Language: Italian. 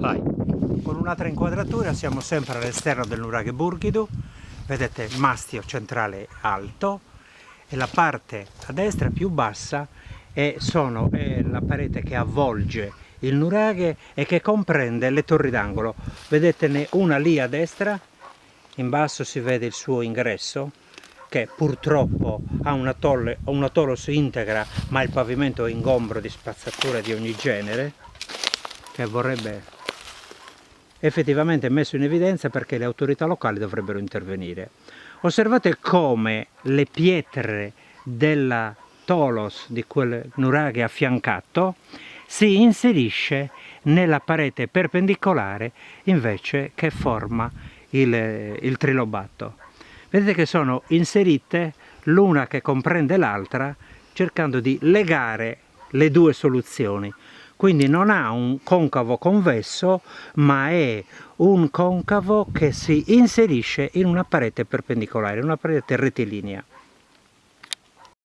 Vai. Con un'altra inquadratura siamo sempre all'esterno del nuraghe Burghidu. Vedete il mastio centrale alto e la parte a destra più bassa è la parete che avvolge il nuraghe e che comprende le torri d'angolo. Vedetene una lì a destra, in basso si vede il suo ingresso, che purtroppo ha una tolos integra, ma il pavimento è ingombro di spazzatura di ogni genere, che vorrebbe effettivamente messo in evidenza perché le autorità locali dovrebbero intervenire. Osservate come le pietre della tolos di quel nuraghe affiancato si inserisce nella parete perpendicolare invece che forma il trilobato. Vedete che sono inserite l'una che comprende l'altra, cercando di legare le due soluzioni. Quindi non ha un concavo convesso, ma è un concavo che si inserisce in una parete perpendicolare, una parete rettilinea.